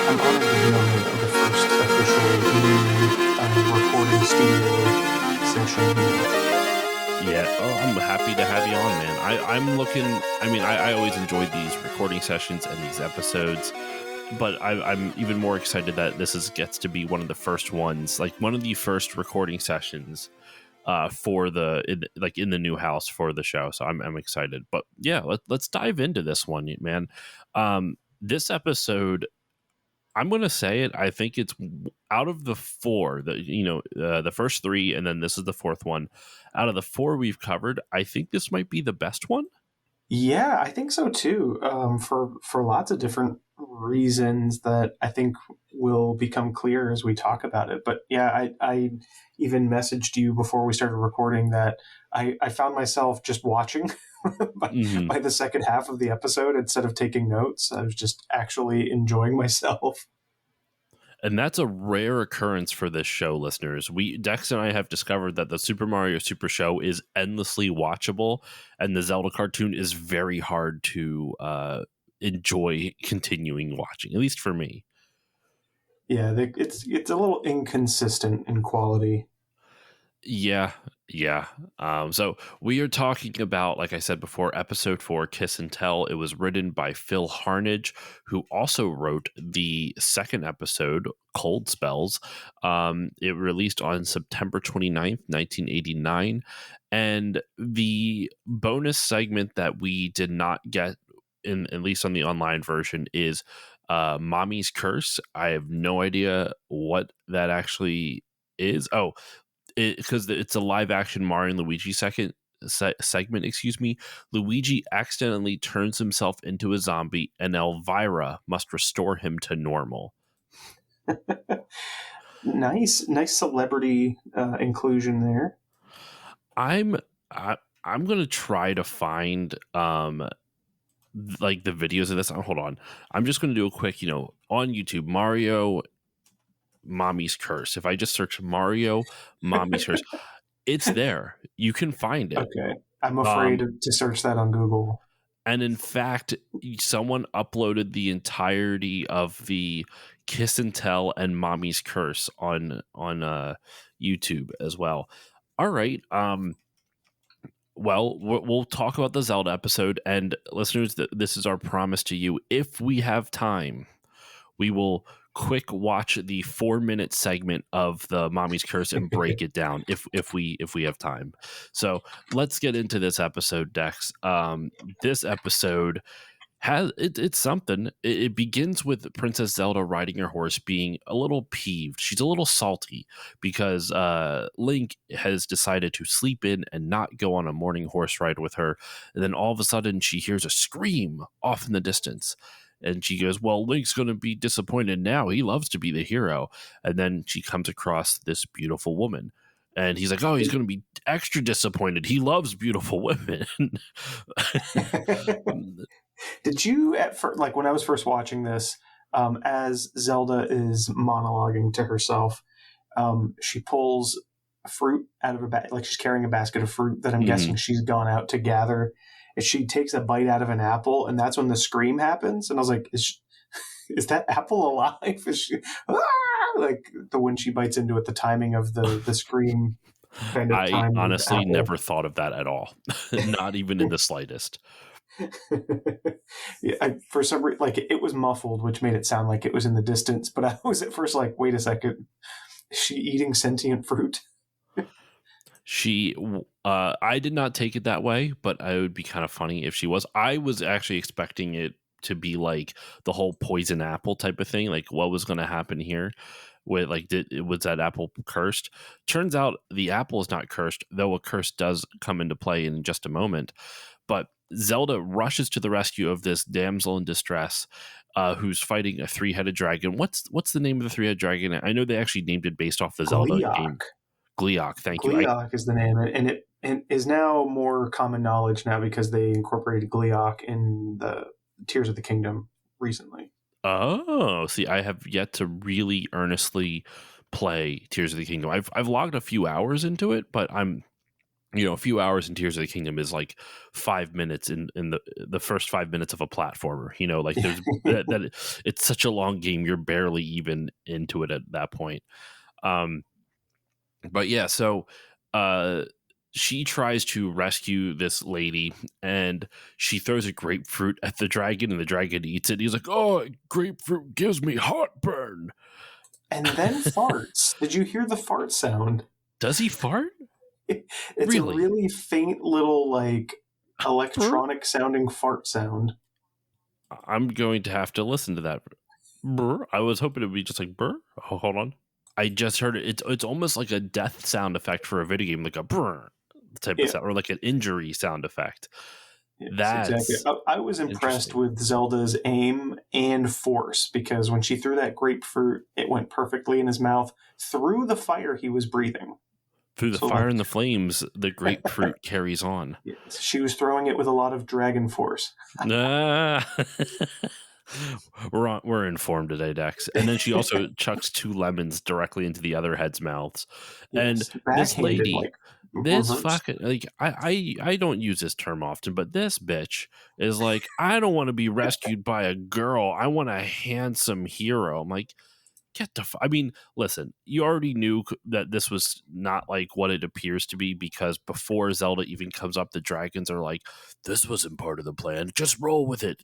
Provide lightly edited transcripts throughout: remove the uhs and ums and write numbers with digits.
I'm honored to be on the first official new recording studio session here. Yeah, oh, I'm happy to have you on, man. I'm looking. I mean, I always enjoyed these recording sessions and these episodes, but I'm even more excited that gets to be one of the first ones, like one of the first recording sessions for in the new house for the show. So I'm excited. But yeah, let's dive into this one, man. This episode, I'm going to say it. I think it's out of the four, the first three, and then this is the fourth one. Out of the four we've covered, I think this might be the best one. Yeah, I think so too. For lots of different reasons that I think will become clear as we talk about it. But yeah, I even messaged you before we started recording that I found myself just watching Hmm. by the second half of the episode instead of taking notes. I was just actually enjoying myself. And that's a rare occurrence for this show, listeners. Dex and I have discovered that the Super Mario Super Show is endlessly watchable, and the Zelda cartoon is very hard to enjoy continuing watching, at least for me. Yeah, it's a little inconsistent in quality. Yeah, yeah. So we are talking about, like I said before, episode 4, Kiss and Tell. It was written by Phil Harnage, who also wrote the second episode, Cold Spells. It released on September 29th, 1989. And the bonus segment that we did not get, in at least on the online version, is Mommy's Curse. I have no idea what that actually is. Oh, because it's a live action Mario and Luigi segment, excuse me. Luigi accidentally turns himself into a zombie, and Elvira must restore him to normal. Nice celebrity inclusion there. I'm I, I'm gonna try to find like the videos of this. Hold on, I'm just gonna do a quick, on YouTube, Mario Mommy's Curse. If I just search Mario Mommy's Curse, it's there. You can find it. Okay. I'm afraid Um, to search that on Google. And in fact, someone uploaded the entirety of the Kiss and Tell and Mommy's Curse on YouTube as well. All right. Well, we'll talk about the Zelda episode, and listeners, this is our promise to you. If we have time, we will quick watch the 4-minute segment of the Mommy's Curse and break it down if we have time. So let's get into this episode, Dex. This episode it's something. It begins with Princess Zelda riding her horse, being a little peeved. She's a little salty because Link has decided to sleep in and not go on a morning horse ride with her. And then all of a sudden, she hears a scream off in the distance. And she goes, well, Link's going to be disappointed now. He loves to be the hero. And then she comes across this beautiful woman. And he's like, oh, he's going to be extra disappointed. He loves beautiful women. Did you at first, like when I was first watching this, as Zelda is monologuing to herself, she pulls fruit out of a bag, like she's carrying a basket of fruit that I'm Mhm. guessing she's gone out to gather. And she takes a bite out of an apple, and that's when the scream happens. And I was like, is that apple alive? Is she, ah! Like when she bites into it, the timing of the scream kind of I timed with honestly apple. never thought of that at all, not even in the slightest. Yeah, for some reason, like it was muffled, which made it sound like it was in the distance. But I was at first like, wait a second, is she eating sentient fruit? I did not take it that way, but it would be kind of funny if she was. I was actually expecting it to be like the whole poison apple type of thing, like what was going to happen here. With like, was that apple cursed? Turns out the apple is not cursed, though a curse does come into play in just a moment. But Zelda rushes to the rescue of this damsel in distress, who's fighting a 3-headed dragon. What's the name of the 3-headed dragon? I know they actually named it based off the Zelda game. Gleeok. Gleeok. Thank you. Gleeok is the name, and it is now more common knowledge now because they incorporated Gleeok in the Tears of the Kingdom recently. Oh, see, I have yet to really earnestly play Tears of the Kingdom. I've logged a few hours into it, but I'm a few hours in Tears of the Kingdom is like 5 minutes in the first 5 minutes of a platformer. Like there's it's such a long game. You're barely even into it at that point. But yeah, so uh, she tries to rescue this lady, and she throws a grapefruit at the dragon, and the dragon eats it. He's like, "Oh, grapefruit gives me heartburn." And then farts. Did you hear the fart sound? Does he fart? It's a Really? really faint little, like, Brr? electronic sounding fart sound. I'm going to have to listen to that. Brr. I was hoping it would be just like brr. Oh, hold on. I just heard it. It's almost like a death sound effect for a video game, like a brr type of Yeah, sound, or like an injury sound effect. yes, exactly. That's I was impressed interesting. with Zelda's aim and force because when she threw that grapefruit, it went perfectly in his mouth through the fire he was breathing. Through the So, fire like, and the flames, the grapefruit carries on. yes, she was throwing it with a lot of dragon force. Ah. We're informed today, Dex. And then she also chucks 2 lemons directly into the other head's mouths. And Yes, this backhanded, lady, like this reverse. fucking like I don't use this term often, but this bitch is like, I don't want to be rescued by a girl. I want a handsome hero. I'm like, I mean, listen, you already knew that this was not like what it appears to be because before Zelda even comes up, the dragons are like, this wasn't part of the plan. Just roll with it,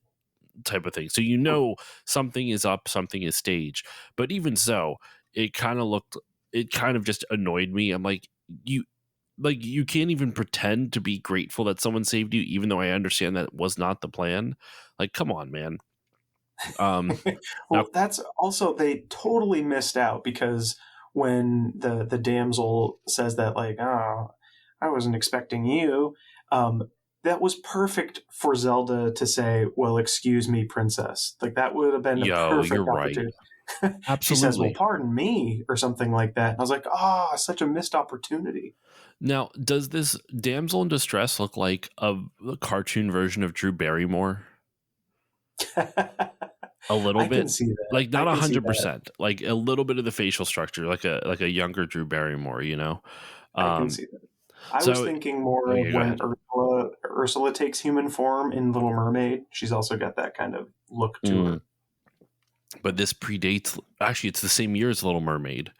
type of thing. So something is up, something is staged. But even so, it kind of just annoyed me. I'm you you can't even pretend to be grateful that someone saved you, even though I understand that was not the plan. Like, come on, man. Now, Well, that's also they totally missed out because when the damsel says that, like, oh, I wasn't expecting you, that was perfect for Zelda to say, well, excuse me, princess. Like, that would have been a yo, you're perfect right. opportunity. She says, well, Absolutely. pardon me, or something like that. And I was like, ah, oh, such a missed opportunity. Now, does this damsel in distress look like a cartoon version of Drew Barrymore? A little I can bit, see that. like I not can see that. 100%, like a little bit of the facial structure, like a younger Drew Barrymore, I can Um, see that. I was so thinking more of okay, go when ahead. Ursula takes human form in Little Mermaid. She's also got that kind of look to Mm, her. but this predates. Actually, it's the same year as Little Mermaid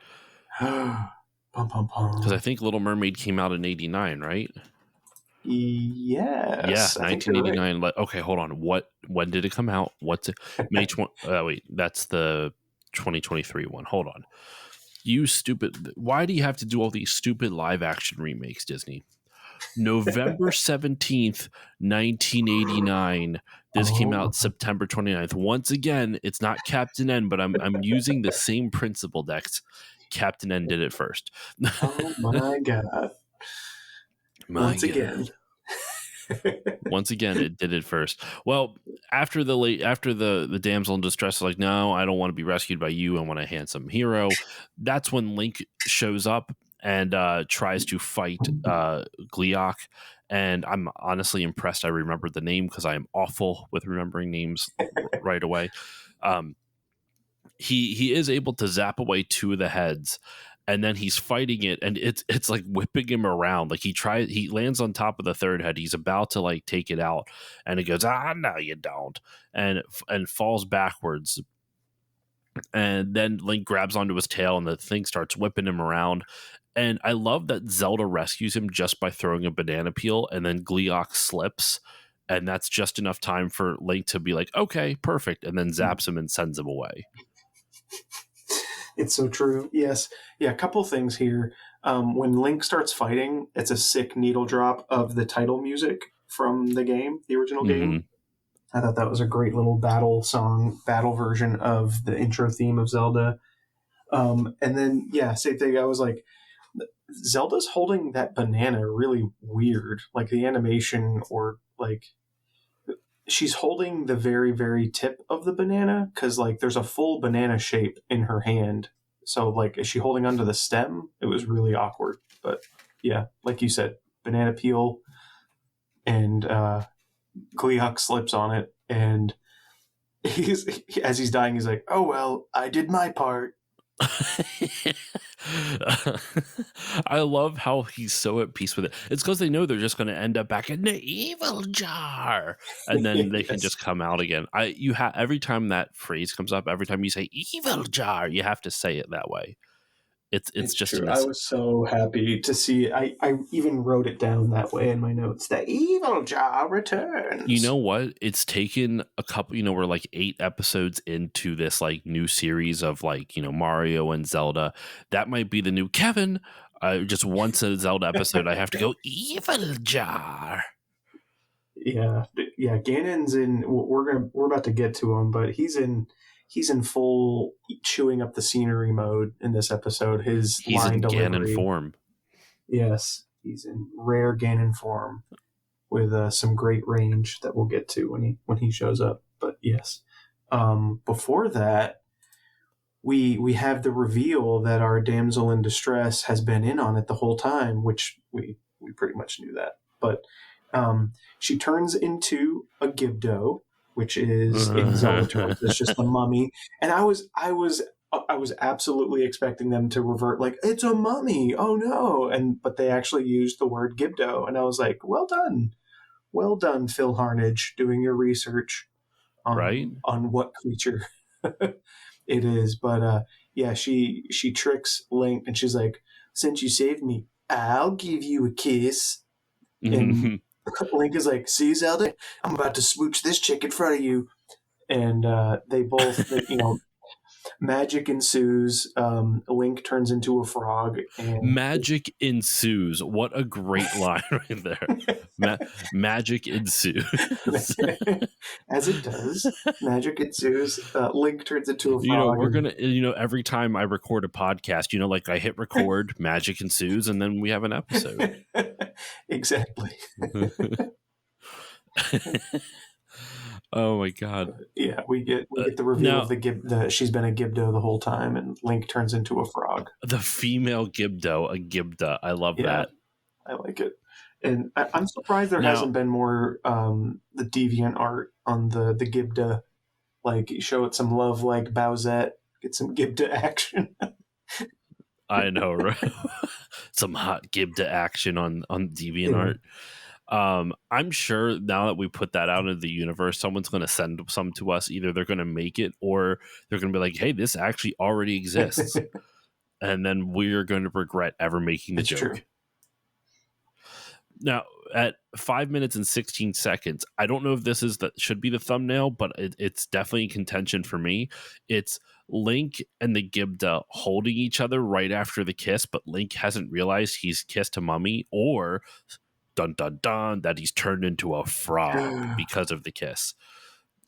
Pum pum because I pum. think Little Mermaid came out in '89, right? Yeah, Yes, I think you're right. 1989. Okay, hold on. When did it come out? What's it? May 20. Wait, that's the 2023 one. Hold on. You stupid. Why do you have to do all these stupid live action remakes, Disney? November 17th, 1989. This came Oh, out September 29th. Once again, it's not Captain N, but I'm using the same principle, Dex. Captain N did it first. oh my God! My Once God. again, Once again, it did it first. Well, after the damsel in distress is like, no, I don't want to be rescued by you. I want a handsome hero. That's when Link shows up and tries to fight Gleok. And I'm honestly impressed. I remembered the name because I am awful with remembering names right away. Um, he is able to zap away 2 of the heads, and then he's fighting it, and it's like whipping him around. Like he lands on top of the third head. He's about to like take it out, and it goes, no you don't, and falls backwards. And then Link grabs onto his tail, and the thing starts whipping him around. And I love that Zelda rescues him just by throwing a banana peel, and then Gleok slips, and that's just enough time for Link to be like, okay, perfect, and then zaps him and sends him away. it's so true. Yes, yeah. A couple things here. When Link starts fighting, it's a sick needle drop of the title music from the game, the original game. Hmm. I thought that was a great little battle song, battle version of the intro theme of Zelda. And then, yeah, same thing. I was like, Zelda's holding that banana really weird. Like the animation, or like she's holding the very, very tip of the banana because like there's a full banana shape in her hand. So, like, is she holding onto the stem? It was really awkward. But yeah, like you said, banana peel, and Gleok slips on it, and as he's dying, he's like, "Oh well, I did my part." I love how he's so at peace with it. It's because they know they're just going to end up back in the evil jar, and then they can Yes. just come out again. You have every time that phrase comes up, every time you say evil jar, you have to say it that way. It's It's just true. an I was so happy to see it. I even wrote it down that way in my notes. The evil jar You returns. know what? It's taken a couple, we're like 8 episodes into this like new series of like, Mario and Zelda. That might be the new Kevin. Just once a Zelda episode, I have to go evil jar. Yeah, yeah. Ganon's in. We're about to get to him, but he's in full chewing up the scenery mode in this episode. His He's line in Ganon delivery. form. Yes, he's in rare Ganon form with some great range that we'll get to when he shows up. But yes, before that, we have the reveal that our damsel in distress has been in on it the whole time, which we pretty much knew that. But she turns into a Gibdo, which is in Zelda terms, it's just a mummy. And I was absolutely expecting them to revert like it's a mummy. Oh no! But they actually used the word Gibdo, and I was like, well done, Phil Harnage, doing your research Right? on what creature it is. But yeah, she tricks Link, and she's like, "Since you saved me, I'll give you a kiss." And Link is like, "See, Zelda, I'm about to smooch this chick in front of you." And they both, magic ensues. Link turns into a frog, and Magic ensues. What a great line right there. Magic ensues. as it does, magic ensues. Link turns into a frog, We're gonna, every time I record a podcast, like I hit record, magic ensues, and then we have an episode. Exactly. Oh my god! Yeah, we get the reveal of Now the she's been a Gibdo the whole time, and Link turns into a frog. the female Gibdo, a Gibda. I love Yeah, that. I like it, and I'm surprised there Now hasn't been more the deviant art on the Gibda. Like show it some love, like Bowsette, get some Gibda action. I know, right? Some hot Gibda action on Yeah. DeviantArt. I'm sure now that we put that out into the universe, someone's going to send some to us. Either they're going to make it, or they're going to be like, "Hey, this actually already exists," and then we're going to regret ever making the It's true. joke. Now, at 5 minutes and 16 seconds, I don't know if this should be the thumbnail, but it's definitely in contention for me. It's Link and the Gibda holding each other right after the kiss, but Link hasn't realized he's kissed a mummy, or dun dun dun, that he's turned into a frog because of the kiss.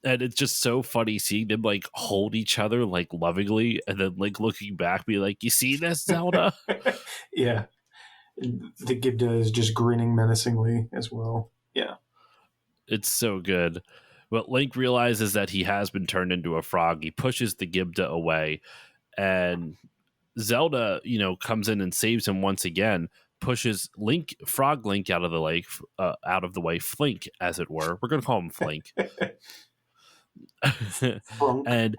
And it's just so funny seeing them like hold each other like lovingly, and then like looking back, be like, "You see this, Zelda?" Yeah, the Gibda is just grinning menacingly as well. Yeah. It's so good. But Link realizes that he has been turned into a frog. He pushes the Gibda away, and Zelda, comes in and saves him once again. Pushes Frog Link out of the lake, out of the way, Flink, as it were. We're gonna call him Flink. Frunk. And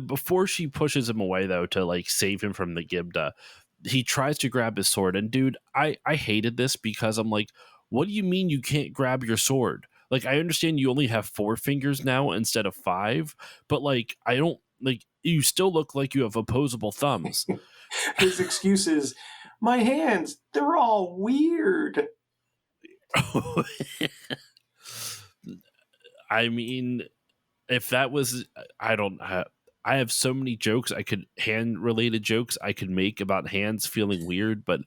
before she pushes him away though to like save him from the Gibda, he tries to grab his sword. And dude, I hated this because I'm like, what do you mean you can't grab your sword? Like, I understand you only have 4 fingers now instead of 5, but like, I don't like, you still look like you have opposable thumbs. His excuse is, my hands, they're all weird. I mean, if that was, I have so many jokes hand related jokes I could make about hands feeling weird, but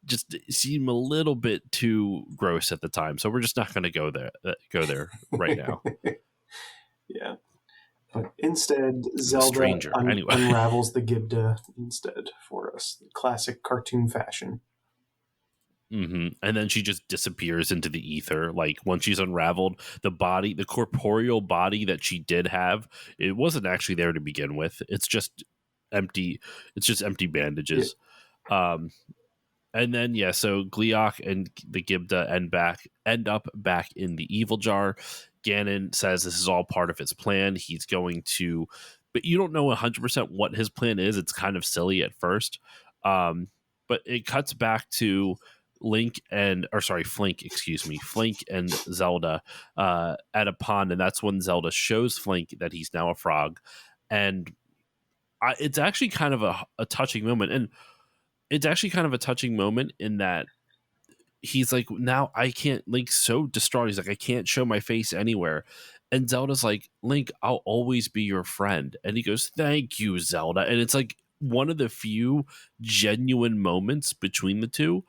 just seem a little bit too gross at the time. So we're just not going to go there right now. Yeah. But instead, I'm a Zelda stranger. Anyway. unravels the Gibda instead for us. Classic cartoon fashion. Mm-hmm. And then she just disappears into the ether. Like once she's unraveled, the corporeal body that she did have, it wasn't actually there to begin with. It's just empty. It's just empty bandages. Yeah. And then so Gleeok and the Gibda end up back in the evil jar. Ganon says this is all part of his plan. He's going to but you don't know 100% what his plan is. It's kind of silly at first. But it cuts back to Flink and Zelda at a pond, and that's when Zelda shows Flink that he's now a frog. And it's actually kind of a touching moment. And it's actually kind of a touching moment in that he's like, now I can't, Link's so distraught. He's like, I can't show my face anywhere. And Zelda's like, Link, I'll always be your friend. And he goes, thank you, Zelda. And it's like one of the few genuine moments between the two.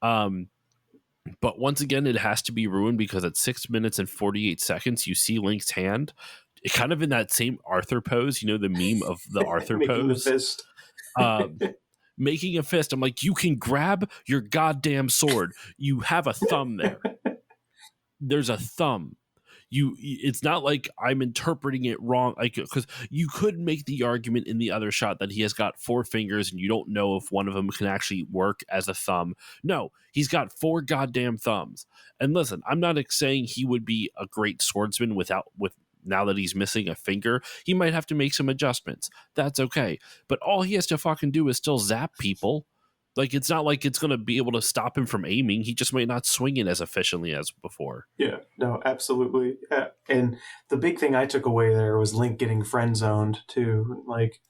But once again, it has to be ruined because at 6 minutes and 48 seconds, you see Link's hand, kind of in that same Arthur pose, the meme of the Arthur Making pose. the fist. Making a fist. I'm like, you can grab your goddamn sword. You have a thumb there. There's a thumb. It's not like I'm interpreting it wrong, like, because you could make the argument in the other shot that he has got 4 fingers and you don't know if one of them can actually work as a thumb. No, he's got 4 goddamn thumbs. And listen, I'm not saying he would be a great swordsman with now that he's missing a finger. He might have to make some adjustments. That's okay. But all he has to fucking do is still zap people. Like, it's not like it's going to be able to stop him from aiming. He just might not swing it as efficiently as before. Yeah, no, absolutely. And the big thing I took away there was Link getting friend zoned too. Like,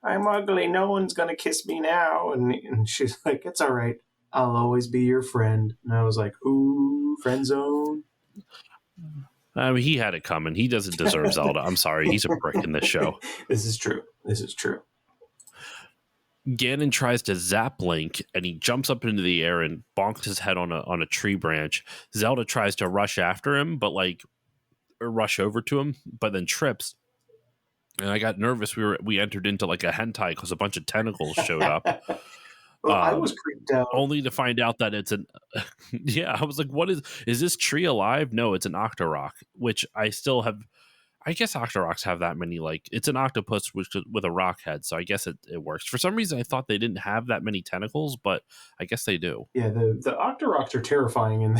I'm ugly. No one's going to kiss me now. And she's like, it's all right. I'll always be your friend. And I was like, ooh, friend zone. I mean, he had it coming. He doesn't deserve Zelda. I'm sorry. He's a prick in this show. This is true. Ganon tries to zap Link, and he jumps up into the air and bonks his head on a tree branch. Zelda tries to rush after him, or rush over to him, but then trips. And I got nervous. We entered into like a hentai because a bunch of tentacles showed up. Well, I was creeped out. Only to find out that it's an... yeah, I was like, what is this tree alive? No, it's an Octorok, which I still have... I guess Octoroks have that many, like, it's an octopus with a rock head, so I guess it works. For some reason, I thought they didn't have that many tentacles, but I guess they do. Yeah, the Octoroks are terrifying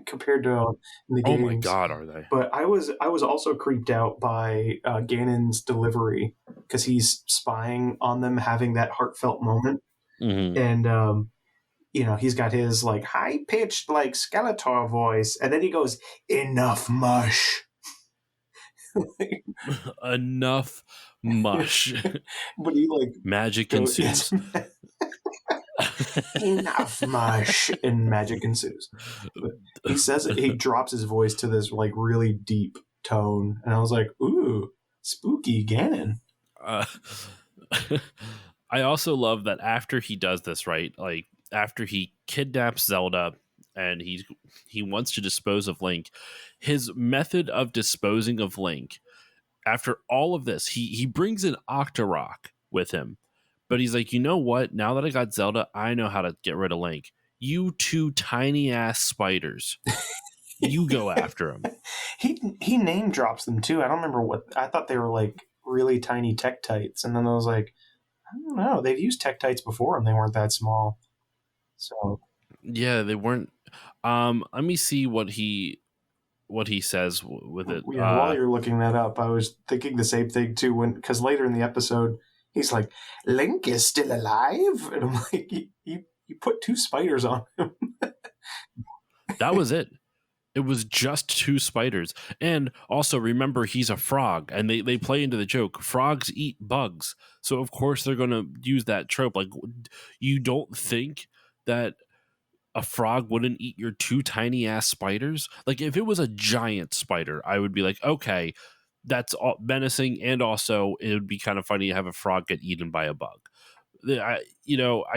compared to in the games. Oh my god, are they? But I was also creeped out by Ganon's delivery because he's spying on them, having that heartfelt moment, and he's got his like high pitched like Skeletor voice, and then he goes, "Enough mush." Enough mush. But he like magic ensues. Enough mush, and magic ensues. But he says it. He drops his voice to this like really deep tone, and I was like, "Ooh, spooky Ganon." I also love that after he does this, right? Like after he kidnaps Zelda and he wants to dispose of Link, his method of disposing of Link, after all of this, he brings an Octorok with him. But he's like, you know what? Now that I got Zelda, I know how to get rid of Link. You 2 tiny ass spiders. You go after him. He name drops them too. I don't remember what. I thought they were like really tiny Tektites, and then I was like, I don't know. They've used Tektites before, and they weren't that small. So yeah, they weren't. Let me see what he says with it. Yeah, while you're looking that up, I was thinking the same thing too. Because later in the episode, he's like, "Link is still alive," and I'm like, "You put 2 spiders on him." That was it. It was just 2 spiders. And also remember, he's a frog, and they play into the joke. Frogs eat bugs, so of course they're going to use that trope. Like, you don't think that a frog wouldn't eat your 2 tiny ass spiders? Like, if it was a giant spider, I would be like, okay, that's all menacing, and also it would be kind of funny to have a frog get eaten by a bug. I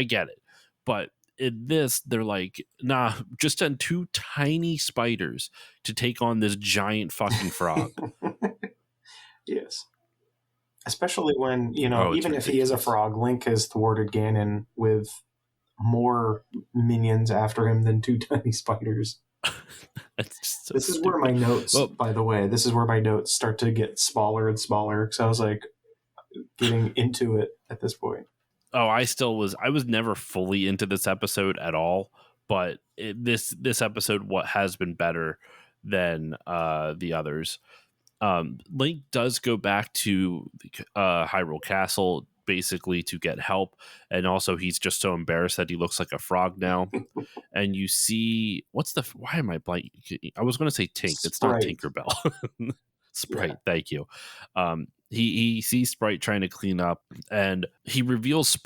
get it, but in this, they're like, nah, just send 2 tiny spiders to take on this giant fucking frog. Yes. Especially when, even if he is a frog, Link has thwarted Ganon with more minions after him than 2 tiny spiders. That's just so this is stupid. where my notes, by the way, this is where my notes start to get smaller and smaller, because I was like getting into it at this point. Oh, I was never fully into this episode at all, but this episode has been better than the others. Link does go back to Hyrule Castle basically to get help, and also he's just so embarrassed that he looks like a frog now. And you see, why am I blanking? I was going to say Tink. It's not Sprite. Tinkerbell. Sprite. Yeah. Thank you. He sees Sprite trying to clean up, and he reveals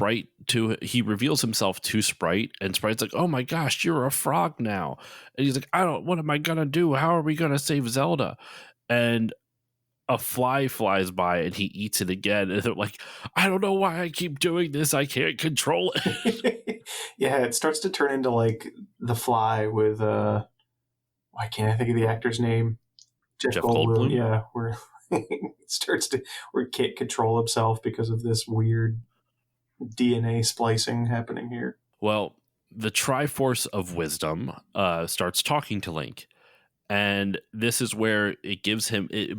himself to Sprite, and Sprite's like, "Oh my gosh, you're a frog now!" And he's like, What am I gonna do? How are we gonna save Zelda?" And a fly flies by and he eats it again, and they're like, "I don't know why I keep doing this. I can't control it." Yeah, it starts to turn into like The Fly with why can't I think of the actor's name? Jeff Jeff Goldblum. Goldblum. Yeah, where where he can't control himself because of this weird DNA splicing happening here. Well, the Triforce of Wisdom starts talking to Link. And this is where it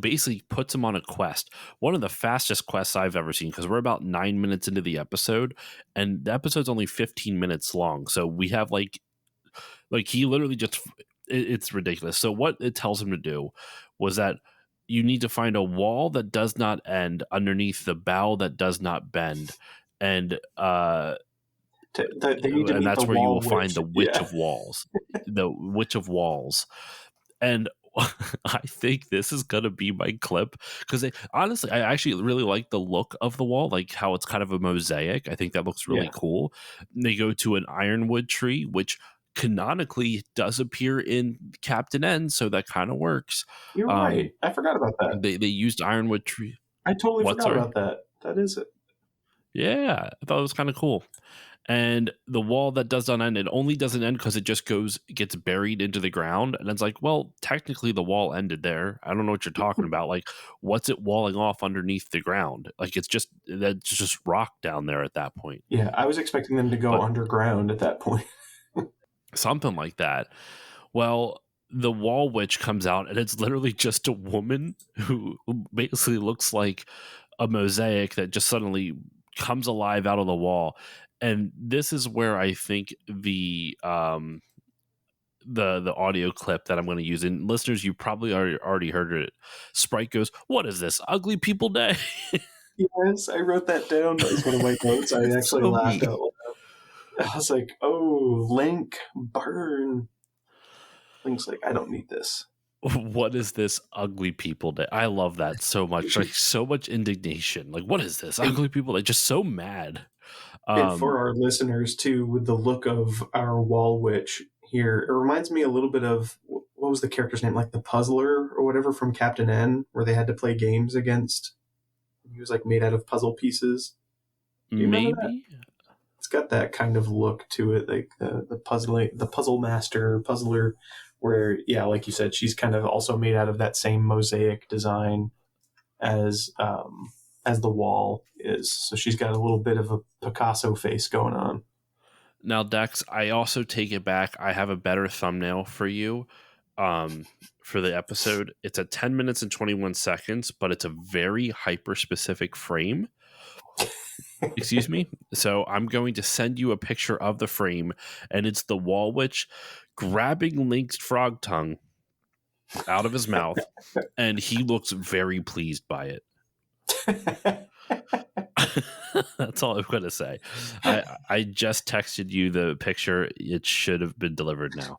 basically puts him on a quest. One of the fastest quests I've ever seen, because we're about 9 minutes into the episode, and the episode's only 15 minutes long. So we have like he literally just, it's ridiculous. So what it tells him to do was that you need to find a wall that does not end underneath the bow that does not bend. And They need to and meet the that's where you wall will find witch. the Witch Yeah. of Walls. The Witch of Walls. And I think this is going to be my clip, because honestly, I actually really like the look of the wall, like how it's kind of a mosaic. I think that looks really Yeah. cool. And they go to an ironwood tree, which canonically does appear in Captain N, so that kind of works. You're right. I forgot about that. They used ironwood tree. I totally What? forgot Sorry. about that. That is it. Yeah, I thought it was kind of cool. And the wall that does not end, it only doesn't end because it just gets buried into the ground. And it's like, well, technically the wall ended there. I don't know what you're talking about. Like, what's it walling off underneath the ground? Like, that's just rock down there at that point. Yeah, I was expecting them to go But underground at that point. something like that. Well, the wall witch comes out, and it's literally just a woman who basically looks like a mosaic that just suddenly comes alive out of the wall. And this is where I think the audio clip that I'm going to use, and listeners, you probably already heard it. Sprite goes, "What is this, ugly people day?" Yes, I wrote that down as one of my notes. I It's actually so laughed me. out loud. I was like, "Oh, Link, burn!" Link's like, "I don't need this." What is this, ugly people day? I love that so much. Like, so much indignation. Like, what is this, And, ugly people day? Just so mad. and for our listeners too, with the look of our wall witch here, it reminds me a little bit of what was the character's name, like the Puzzler or whatever from Captain N, where they had to play games against. He was like made out of puzzle pieces. Do you remember that? Maybe. It's got that kind of look to it, like the puzzle master, puzzler, where yeah, like you said, she's kind of also made out of that same mosaic design as the wall is. So she's got a little bit of a Picasso face going on. Now, Dex, I also take it back. I have a better thumbnail for you for the episode. It's at 10 minutes and 21 seconds, but it's a very hyper-specific frame. Excuse me? So I'm going to send you a picture of the frame, and it's the wall witch grabbing Link's frog tongue out of his mouth, and he looks very pleased by it. That's all I'm going to say. I just texted you the picture. It should have been delivered now.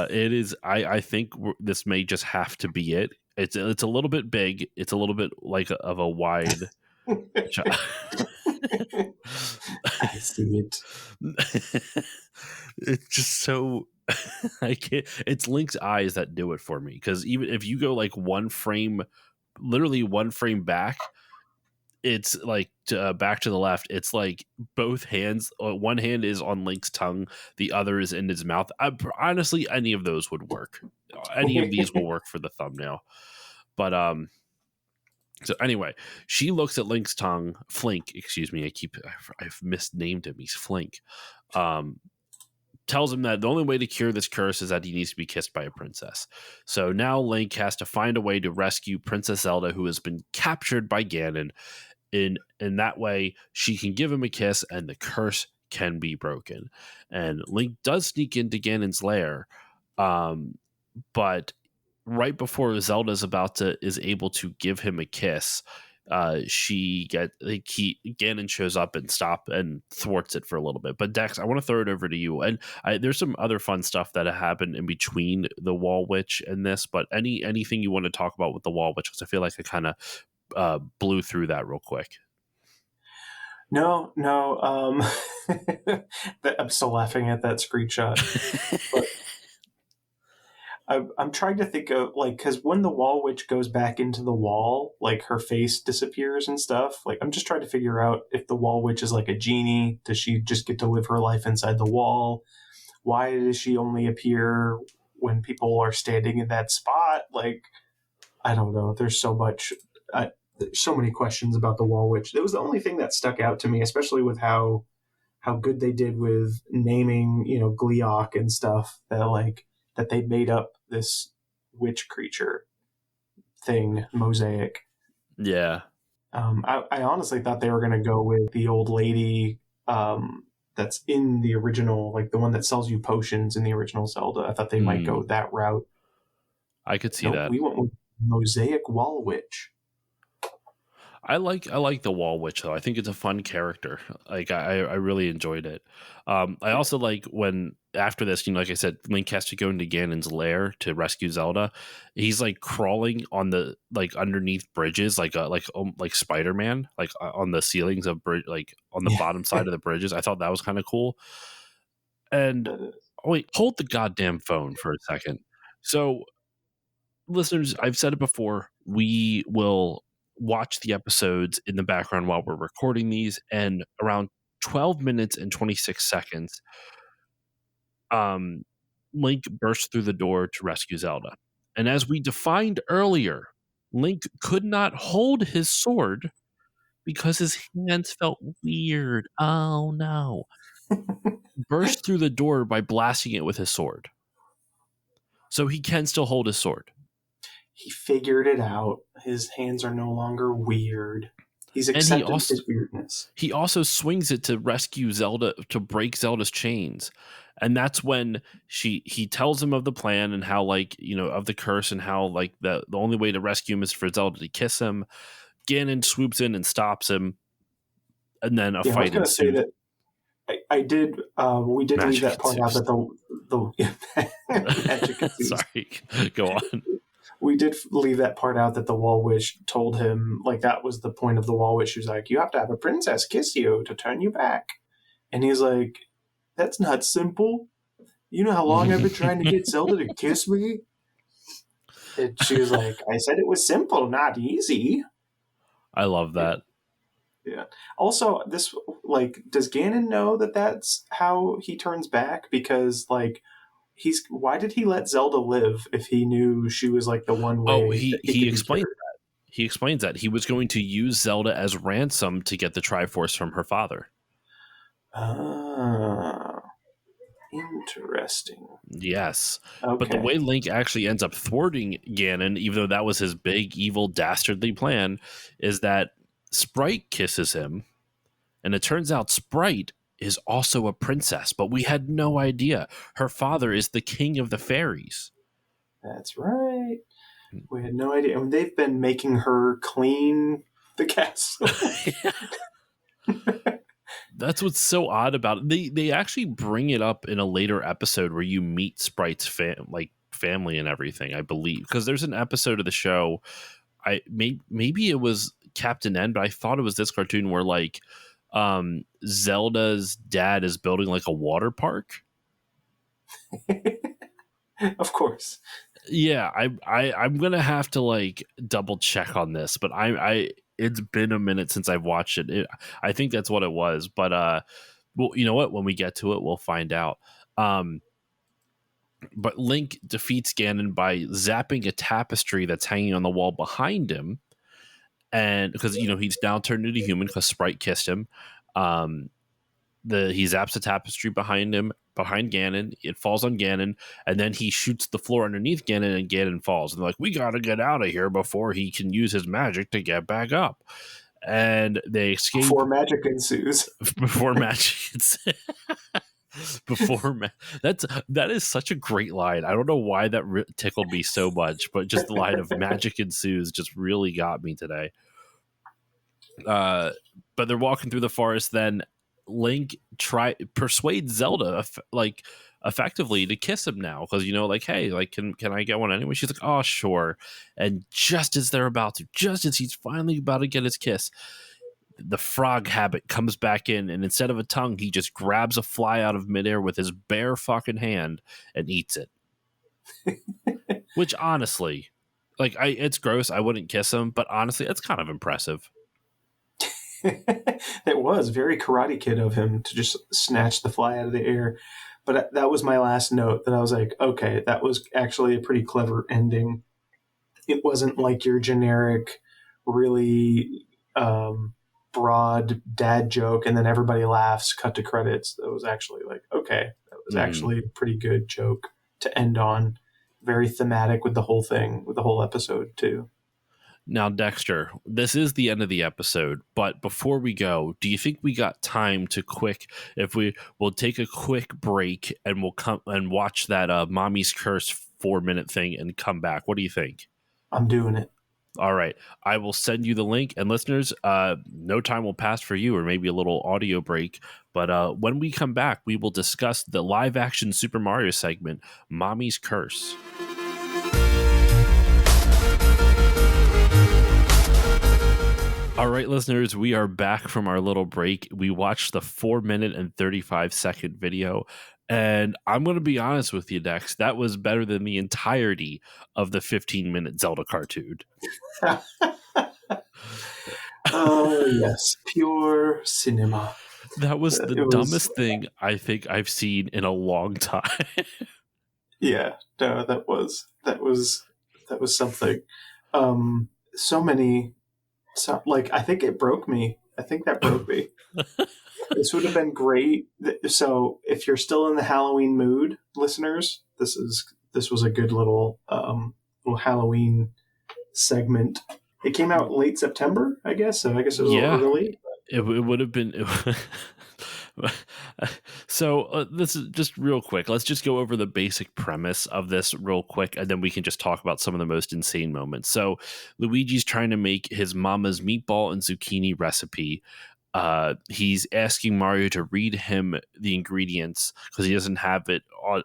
It is. I think this may just have to be it. It's a little bit big. It's a little bit like of a wide. I see it. It's just so. I can't. It's Link's eyes that do it for me, because even if you go like literally one frame back, it's like back to the left. It's like both hands. One hand is on Link's tongue, the other is in his mouth. Honestly, any of those would work. Any of these will work for the thumbnail. But so anyway, she looks at Link's tongue. Flink, excuse me. I've misnamed him. He's Flink. Tells him that the only way to cure this curse is that he needs to be kissed by a princess. So now Link has to find a way to rescue Princess Zelda, who has been captured by Ganon. In that way, she can give him a kiss, and the curse can be broken. And Link does sneak into Ganon's lair, but right before Zelda's is able to give him a kiss, Ganon shows up and thwarts it for a little bit. But Dex, I want to throw it over to you. And there's some other fun stuff that happened in between the Wall Witch and this. But anything you want to talk about with the Wall Witch? Because I feel like I kind of blew through that real quick. No. I'm still laughing at that screenshot. But I'm trying to think of, like, because when the Wall Witch goes back into the wall, like, her face disappears and stuff. Like, I'm just trying to figure out if the Wall Witch is like a genie. Does she just get to live her life inside the wall? Why does she only appear when people are standing in that spot? Like, I don't know. There's so much, so many questions about the Wall Witch. It was the only thing that stuck out to me, especially with how good they did with naming, Gleeok and stuff. That they made up this witch creature thing, mosaic. Yeah. I honestly thought they were going to go with the old lady that's in the original, like the one that sells you potions in the original Zelda. I thought they might go that route. I could see that. We went with Mosaic Wall Witch. I like the Wall Witch though. I think it's a fun character. Like I really enjoyed it. I also like when after this, like I said, Link has to go into Ganon's lair to rescue Zelda. He's like crawling on the underneath bridges, like Spider-Man, like on the ceilings of bridge, like on the bottom side of the bridges. I thought that was kind of cool. And wait, hold the goddamn phone for a second. So, listeners, I've said it before. We will watch the episodes in the background while we're recording these, and around 12 minutes and 26 seconds, Link bursts through the door to rescue Zelda. And as we defined earlier, Link could not hold his sword because his hands felt weird. Oh no. Burst through the door by blasting it with his sword. So he can still hold his sword. He figured it out. His hands are no longer weird. He's accepted his weirdness. He also swings it to rescue Zelda, to break Zelda's chains. And that's when he tells him of the plan and how, like, of the curse, and how, like, the only way to rescue him is for Zelda to kiss him. Ganon swoops in and stops him. And then a fight ensues. I was going to say that I did. We did leave that part out that the magic ensues. Sorry, go on. We did leave that part out that the Wall Witch told him, like, that was the point of the Wall Witch. She was like, you have to have a princess kiss you to turn you back. And he's like, that's not simple. You know how long I've been trying to get Zelda to kiss me? And she was like, I said it was simple, not easy. I love that. Yeah. Also, this, like, does Ganon know that that's how he turns back? Because, like, why did he let Zelda live if he knew she was, like, the one way? Oh, he explained that. He explains that he was going to use Zelda as ransom to get the Triforce from her father. Ah, interesting. Yes. Okay. But the way Link actually ends up thwarting Ganon, even though that was his big, evil, dastardly plan, is that Sprite kisses him, and it turns out Sprite is also a princess, but we had no idea. Her father is the king of the fairies. That's right. We had no idea. And they've been making her clean the castle. That's what's so odd about it. They actually bring it up in a later episode where you meet Sprite's family and everything, I believe. Because there's an episode of the show, maybe it was Captain N, but I thought it was this cartoon where, like, Zelda's dad is building, like, a water park. Of course. Yeah, I'm gonna have to, like, double check on this, but it's been a minute since I've watched it. I think that's what it was, but well, you know what? When we get to it, we'll find out. But Link defeats Ganon by zapping a tapestry that's hanging on the wall behind him. And because, he's now turned into human because Sprite kissed him. He zaps the tapestry behind Ganon. It falls on Ganon, and then he shoots the floor underneath Ganon, and Ganon falls. And they're like, we got to get out of here before he can use his magic to get back up. And they escape. Before magic ensues. Before magic ensues. before that is such a great line. I don't know why that tickled me so much, but just the line of magic ensues just really got me today. But they're walking through the forest. Then Link persuades Zelda effectively to kiss him now, because like, hey, like, can I get one anyway? She's like, oh sure. And just as they're about to, just as he's finally about to get his kiss, the frog habit comes back in, and instead of a tongue, he just grabs a fly out of midair with his bare fucking hand and eats it. Which honestly, like, it's gross. I wouldn't kiss him, but honestly, it's kind of impressive. It was very Karate Kid of him to just snatch the fly out of the air. But that was my last note, that I was like, okay, that was actually a pretty clever ending. It wasn't like your generic, really broad dad joke, and then everybody laughs, cut to credits. That was actually like, okay, that was actually a pretty good joke to end on. Very thematic with the whole thing, with the whole episode, too. Now, Dexter, this is the end of the episode, but before we go, do you think we got time to we'll take a quick break and we'll come and watch that Mommy's Curse 4-minute thing and come back? What do you think? I'm doing it. All right. I will send you the link, and listeners, no time will pass for you, or maybe a little audio break. But when we come back, we will discuss the live action Super Mario segment, Mommy's Curse. All right, listeners, we are back from our little break. We watched the 4-minute and 35-second video, and I'm going to be honest with you, Dex, that was better than the entirety of the 15-minute Zelda cartoon. Oh, yes. Pure cinema. That was the dumbest thing I think I've seen in a long time. Yeah, no, that was something. I think it broke me. I think that broke me. This would have been great. So if you're still in the Halloween mood, listeners, this was a good little Halloween segment. It came out late September, I guess. So I guess it was a little early. It would have been. So this is just real quick. Let's just go over the basic premise of this real quick, and then we can just talk about some of the most insane moments. So Luigi's trying to make his mama's meatball and zucchini recipe. He's asking Mario to read him the ingredients because he doesn't have it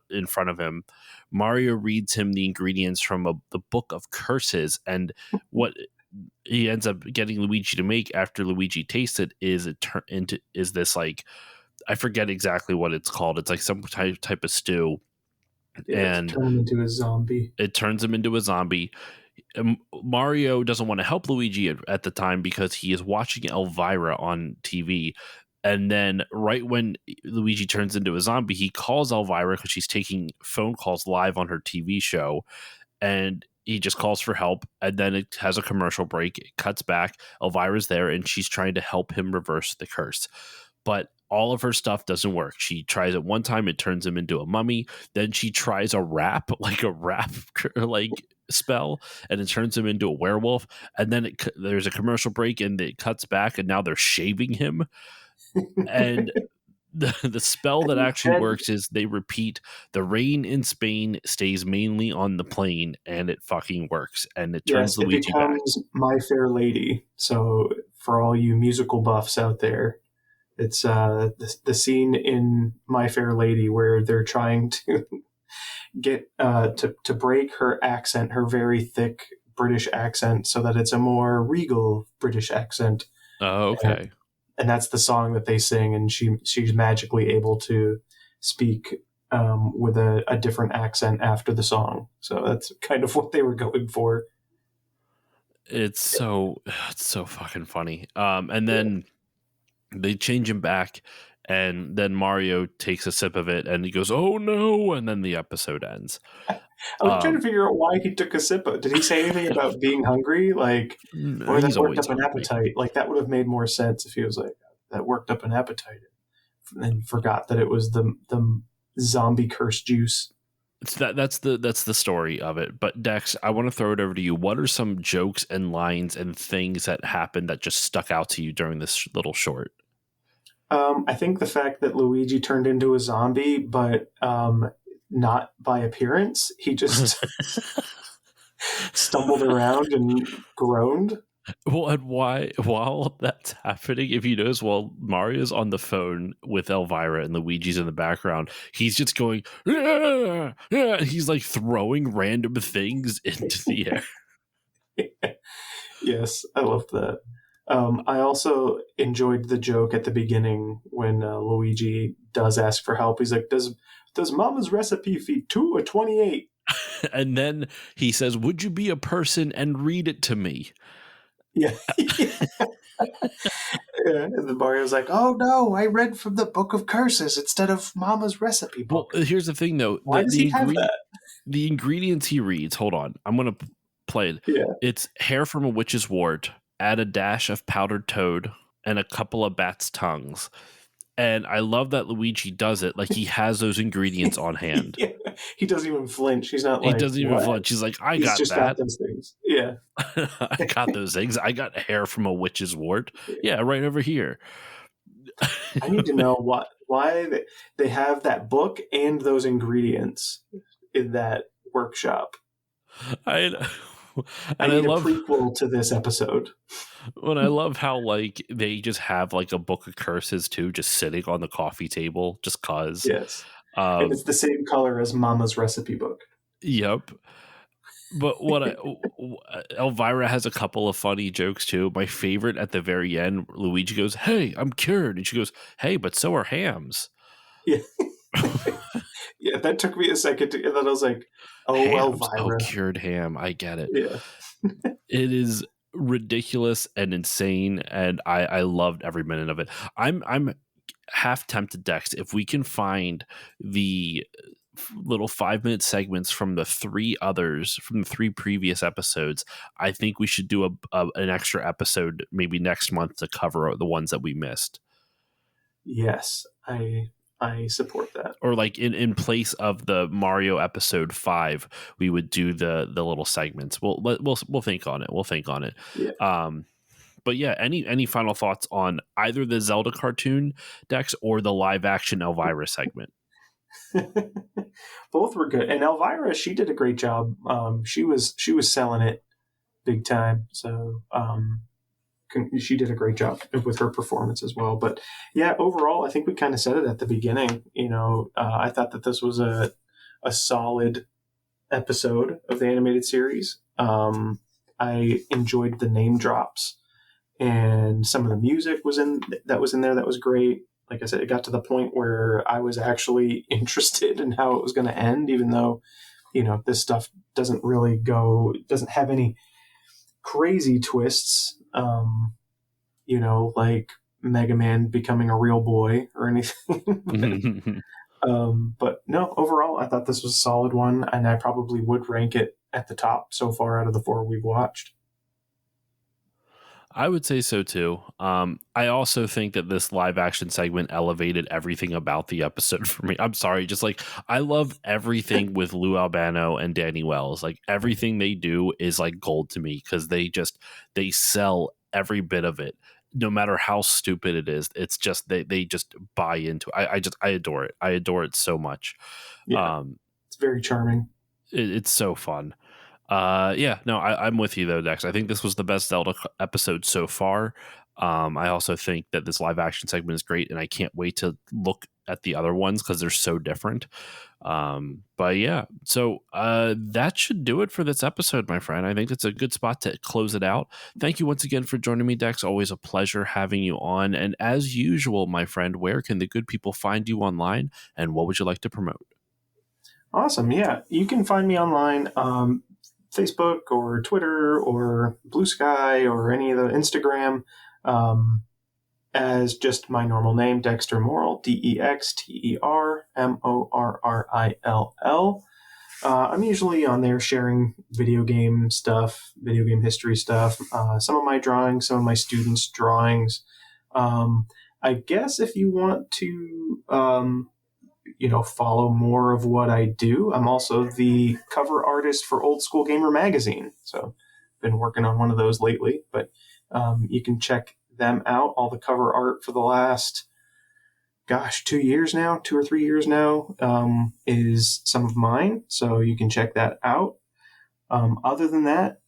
in front of him. Mario reads him the ingredients from the book of curses, and what he ends up getting Luigi to make after Luigi tastes it is this, like, I forget exactly what it's called. It's like some type of stew. Yeah, and turn him into a zombie. It turns him into a zombie. Mario doesn't want to help Luigi at the time because he is watching Elvira on TV. And then right when Luigi turns into a zombie, he calls Elvira because she's taking phone calls live on her TV show. And he just calls for help. And then it has a commercial break. It cuts back. Elvira's there, and she's trying to help him reverse the curse. But all of her stuff doesn't work. She tries it one time, it turns him into a mummy. Then she tries a rap spell, and it turns him into a werewolf. And then there's a commercial break, and it cuts back, and now they're shaving him. And the spell that actually works is they repeat, the rain in Spain stays mainly on the plain, and it fucking works. And it turns Luigi back. It becomes My Fair Lady. So for all you musical buffs out there, it's the scene in My Fair Lady where they're trying to get to break her accent, her very thick British accent, so that it's a more regal British accent. Oh, okay. And that's the song that they sing, and she's magically able to speak with a different accent after the song. So that's kind of what they were going for. It's so fucking funny. And then they change him back, and then Mario takes a sip of it, and he goes, "Oh no!" And then the episode ends. I was trying to figure out why he took a sip. Did he say anything about being hungry? Like, or that worked up an appetite? Like, that would have made more sense if he was like, that worked up an appetite, and forgot that it was the zombie curse juice. That's the story of it. But Dex, I want to throw it over to you. What are some jokes and lines and things that happened that just stuck out to you during this little short? I think the fact that Luigi turned into a zombie, but not by appearance, he just stumbled around and groaned. Well, and why, while that's happening, if you notice, while Mario's on the phone with Elvira and Luigi's in the background, he's just going, "Ah, ah," he's like throwing random things into the air. Yes, I loved that. I also enjoyed the joke at the beginning when Luigi does ask for help. He's like, "Does Mama's recipe feed 2 or 28?" And then he says, "Would you be a person and read it to me?" Yeah. Yeah. And then Mario's like, "Oh no, I read from the Book of Curses instead of Mama's recipe Well, book." here's the thing, though. Why does he have that? The ingredients he reads. Hold on, I'm gonna play it. Yeah. It's hair from a witch's wart. Add a dash of powdered toad and a couple of bats' tongues. And I love that Luigi does it like he has those ingredients on hand. Yeah. He doesn't even flinch. He's not He like, doesn't even "What?" flinch. He's like, I He's got just got that. those things. Yeah. I got those things. I got hair from a witch's wart. Yeah. Yeah, right over here. I need to know why they have that book and those ingredients in that workshop. I I and I need a love prequel to this episode. when I love how like they just have like a book of curses too, just sitting on the coffee table, just cause. Yes. And Um, it's the same color as Mama's recipe book. yep. But Elvira has a couple of funny jokes too. My favorite at the very end, Luigi goes, "Hey, I'm cured," and she goes, "Hey, but so are hams." Yeah. Yeah, that took me a second and then I was like, "Oh, Hams. Oh, Elvira." cured ham. I get it. Yeah. It is ridiculous and insane, and I loved every minute of it. I'm half tempted, Dex, if we can find the little 5 minute segments from the three previous episodes. I think we should do an extra episode maybe next month to cover the ones that we missed. Yes, I support that. Or like in place of the Mario episode 5, we would do the little segments. We'll think on it. We'll think on it. Yeah. But yeah, any final thoughts on either the Zelda cartoon, Dex, or the live action Elvira segment? Both were good, and Elvira, she did a great job. She was selling it big time. So she did a great job with her performance as well. But yeah, overall, I think we kind of said it at the beginning. I thought that this was a solid episode of the animated series. I enjoyed the name drops and some of the music was in there. That was great. Like I said, it got to the point where I was actually interested in how it was going to end, even though, this stuff doesn't have any crazy twists, like Mega Man becoming a real boy or anything. But no, overall, I thought this was a solid one, and I probably would rank it at the top so far out of the 4 we've watched. I would say so too. I also think that this live action segment elevated everything about the episode for me. I'm sorry, just like I love everything with Lou Albano and Danny Wells. Like everything they do is like gold to me because they sell every bit of it, no matter how stupid it is. It's just they just buy into it. I adore it. I adore it so much. Yeah, it's very charming. It's so fun. Yeah, no, I'm with you though, Dex. I think this was the best Zelda episode so far. I also think that this live action segment is great, and I can't wait to look at the other ones because they're so different. But yeah, so that should do it for this episode, my friend. I think it's a good spot to close it out. Thank you once again for joining me, Dex. Always a pleasure having you on. And as usual, my friend, where can the good people find you online, and what would you like to promote? Awesome. Yeah, you can find me online. Facebook or Twitter or Blue Sky or any of the Instagram as just my normal name, Dexter Morrill, DexterMorrill. I'm usually on there sharing video game stuff, video game history stuff, some of my drawings, some of my students' drawings. I guess if you want to follow more of what I do. I'm also the cover artist for Old School Gamer magazine. So I've been working on one of those lately, but you can check them out. All the cover art for the last gosh, 2 years now, 2 or 3 years now, is some of mine. So you can check that out. Other than that,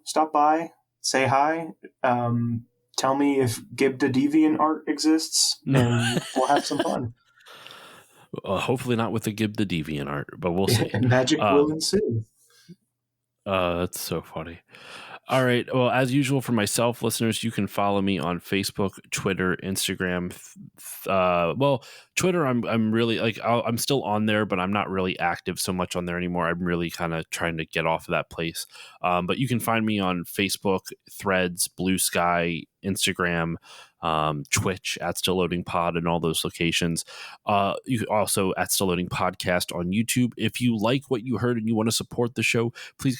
stop by, say hi, tell me if Gibda Deviant art exists, and we'll have some fun. Hopefully not with the Gib the Deviant art, but we'll see. Magic will ensue. That's so funny. All right. Well, as usual for myself, listeners, you can follow me on Facebook, Twitter, Instagram. Twitter, I'm really like I'm still on there, but I'm not really active so much on there anymore. I'm really kind of trying to get off of that place. But you can find me on Facebook, Threads, Blue Sky, Instagram, Twitch at Still Loading Pod, and all those locations. You can also at Still Loading Podcast on YouTube. If you like what you heard and you want to support the show, please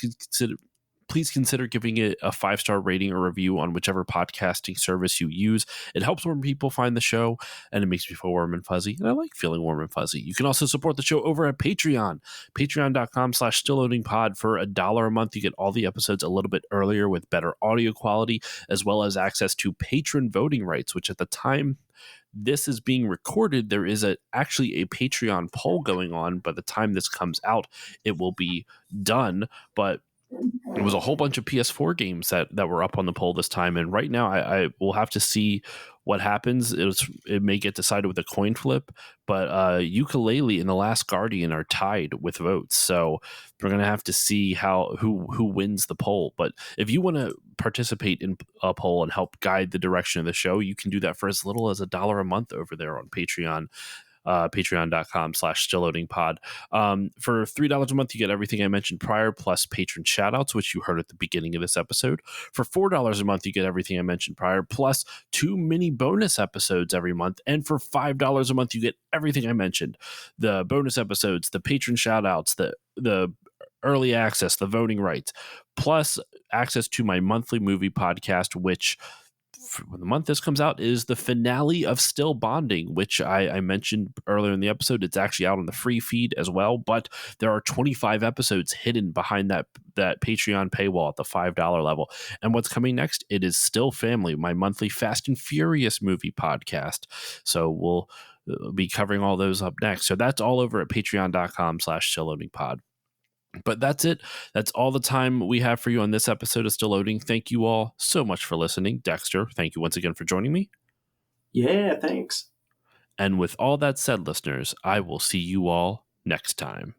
consider giving it a 5-star rating or review on whichever podcasting service you use. It helps more people find the show, and it makes me feel warm and fuzzy, and I like feeling warm and fuzzy. You can also support the show over at Patreon, patreon.com/stillloadingpod. For $1 a month, you get all the episodes a little bit earlier with better audio quality, as well as access to patron voting rights, which at the time this is being recorded, there is actually a Patreon poll going on. By the time this comes out, it will be done, but it was a whole bunch of PS4 games that were up on the poll this time, and right now I will have to see what happens. It may get decided with a coin flip, but Ukulele and The Last Guardian are tied with votes, so we're gonna have to see who wins the poll. But if you want to participate in a poll and help guide the direction of the show, you can do that for as little as $1 a month over there on Patreon. Patreon.com/stillloadingpod. For $3 a month, you get everything I mentioned prior, plus patron shoutouts, which you heard at the beginning of this episode. For $4 a month, you get everything I mentioned prior, plus 2 mini bonus episodes every month. And for $5 a month, you get everything I mentioned: the bonus episodes, the patron shoutouts, the early access, the voting rights, plus access to my monthly movie podcast, which when the month this comes out is the finale of Still Bonding, which I mentioned earlier in the episode. It's actually out on the free feed as well, but there are 25 episodes hidden behind that Patreon paywall at the $5 level. And what's coming next? It is Still Family, my monthly Fast and Furious movie podcast. So we'll be covering all those up next. So that's all over at patreon.com/stillloadingpod. But that's it. That's all the time we have for you on this episode of Still Loading. Thank you all so much for listening. Dexter, thank you once again for joining me. Yeah, thanks. And with all that said, listeners, I will see you all next time.